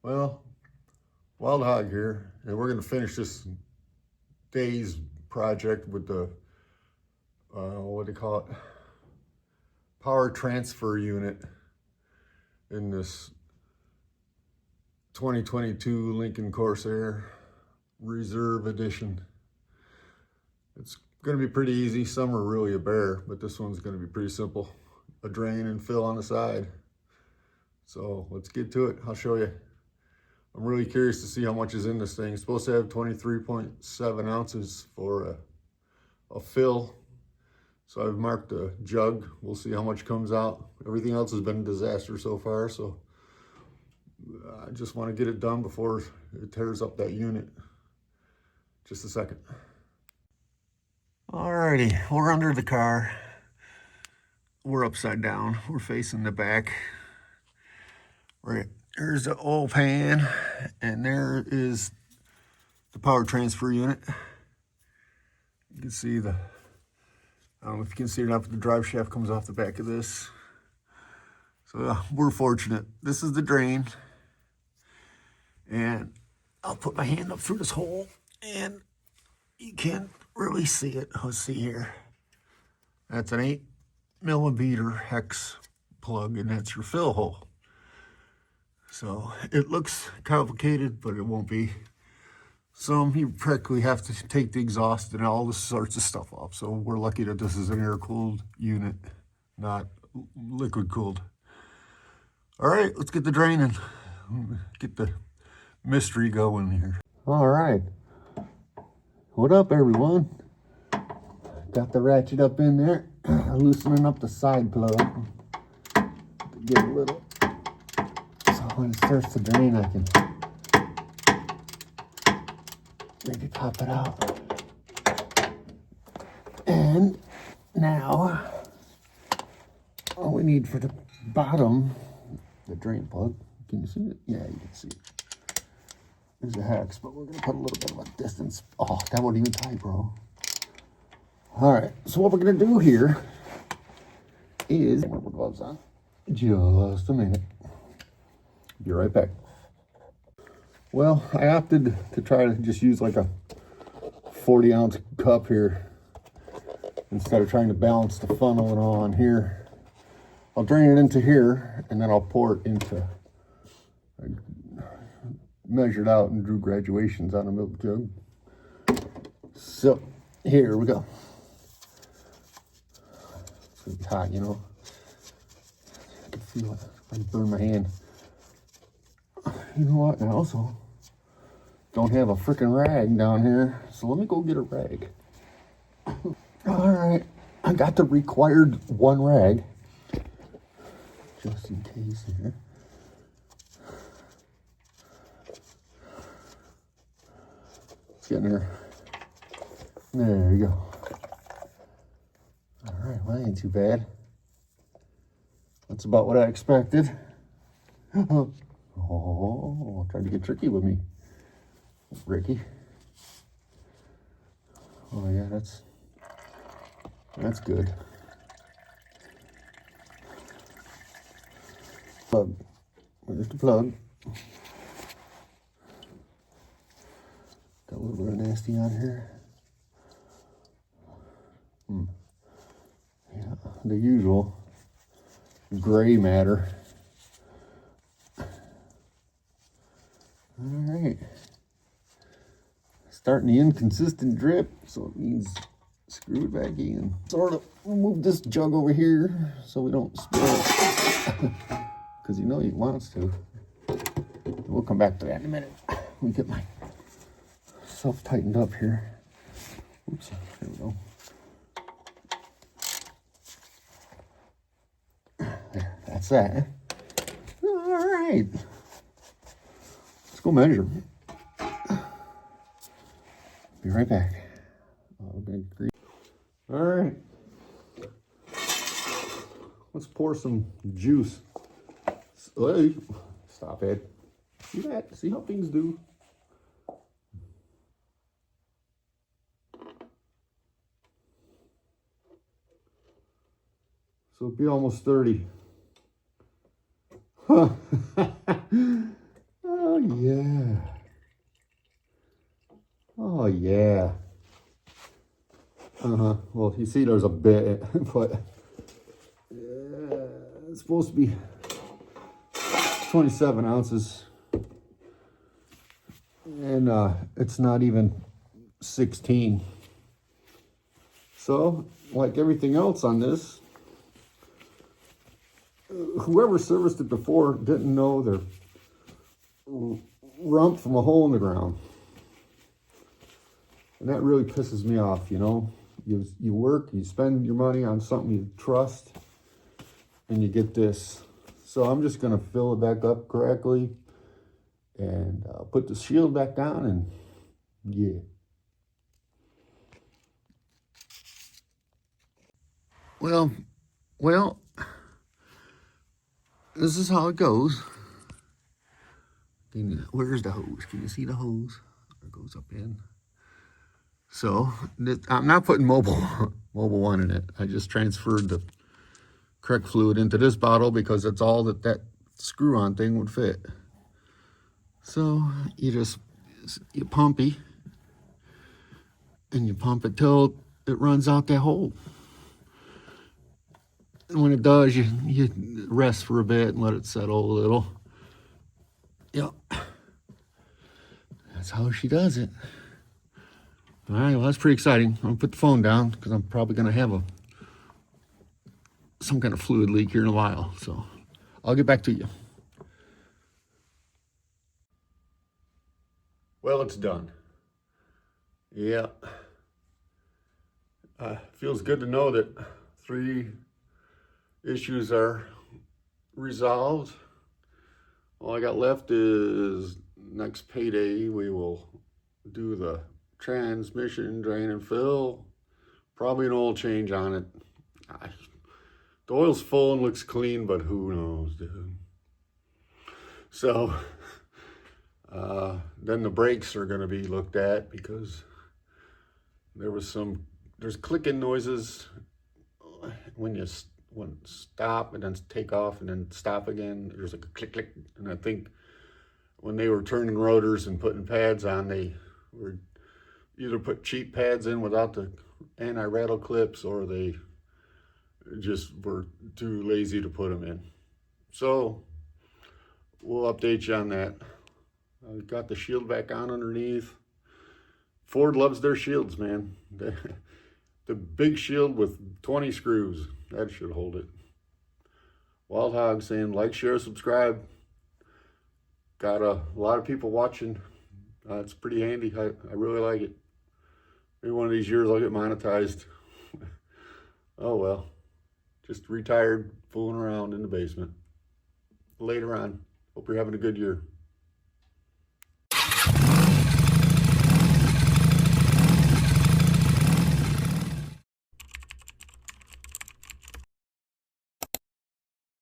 Well, Wild Hog here, and we're going to finish this day's project with the, what do you call it? Power transfer unit in this 2022 Lincoln Corsair Reserve Edition. It's going to be pretty easy. Some are really a bear, but this one's going to be pretty simple. A drain and fill on the side. So let's get to it. I'll show you. I'm really curious to see how much is in this thing. It's supposed to have 23.7 ounces for a fill. So I've marked a jug. We'll see how much comes out. Everything else has been a disaster so far, so I just want to get it done before it tears up that unit. Just a second. Alrighty, we're under the car. We're upside down. We're facing the back. Right, there's the oil pan, and there is the power transfer unit. You can see the, I don't know if you can see it enough, but the drive shaft comes off the back of this. So we're fortunate. This is the drain. And I'll put my hand up through this hole, and you can't really see it. Let's see here. That's an 8mm hex plug, and that's your fill hole. So it looks complicated, but it won't be. You practically have to take the exhaust and all this sorts of stuff off. So we're lucky that this is an air-cooled unit, not liquid-cooled. All right, let's get the drain and get the mystery going here. All right. What up, everyone? Got the ratchet up in there, loosening up the side plug to get a little. So when it starts to drain, I can maybe pop it out. And now, all we need for the bottom, the drain plug, can you see it? Yeah, you can see it. There's a hex, but we're gonna put a little bit of a distance. Oh, that won't even tie, bro. All right, so what we're gonna do here is, put the gloves on, just a minute. Be right back. Well, I opted to try to just use like a 40-ounce cup here instead of trying to balance the funnel and all on here. I'll drain it into here, and then I'll pour it into, I measured out and drew graduations on a milk jug. So here we go. It's gonna be hot, you know. I can feel it. I can burn my hand. You know what? I also don't have a freaking rag down here, so let me go get a rag. All right, I got the required one rag, just in case here. It's getting there. There you go. All right, well, that ain't too bad. That's about what I expected. Oh, tried to get tricky with me, Ricky. Oh yeah, that's good. Plug. Where's the plug? Got a little bit of nasty on here. Yeah, the usual gray matter. All right. Starting the inconsistent drip, so it means screw it back in. Sort of move this jug over here so we don't spill it. Because you know he wants to. We'll come back to that in a minute. Let me get myself tightened up here. Oops, there we go. There, that's that. All right. Let's go measure. Be right back. All right. Let's pour some juice. Hey, stop it. See that? See how things do? So it'll be almost 30. Oh, Oh, yeah. Well, you see there's a bit, but it's supposed to be 27 ounces. And it's not even 16. So, like everything else on this, whoever serviced it before didn't know their rump from a hole in the ground. And that really pisses me off, you know. You work, you spend your money on something you trust, and you get this. So I'm just going to fill it back up correctly and put the shield back down, and yeah. Well, this is how it goes. Where's the hose? Can you see the hose? It goes up in. So I'm not putting Mobil 1 in it. I just transferred the correct fluid into this bottle because that's all that screw-on thing would fit. So you pumpy, and you pump it till it runs out that hole. And when it does, you rest for a bit and let it settle a little. Yep. That's how she does it. All right, well, that's pretty exciting. I'm gonna put the phone down because I'm probably gonna have some kind of fluid leak here in a while. So I'll get back to you. Well, it's done. Yeah. Feels good to know that 3 issues are resolved. All I got left is next payday we will do the transmission, drain and fill, probably an oil change on it. The oil's full and looks clean, but who knows, dude. So then the brakes are going to be looked at because there's clicking noises when you stop and then take off and then stop again. There's like a click click, and I think when they were turning rotors and putting pads on, they were either put cheap pads in without the anti-rattle clips, or they just were too lazy to put them in. So we'll update you on that. I got the shield back on underneath. Ford loves their shields, man. The big shield with 20 screws, that should hold it. Wild Hog saying like, share, subscribe. Got a lot of people watching. It's pretty handy. I really like it. Maybe one of these years I'll get monetized. Oh well. Just retired, fooling around in the basement. Later on. Hope you're having a good year.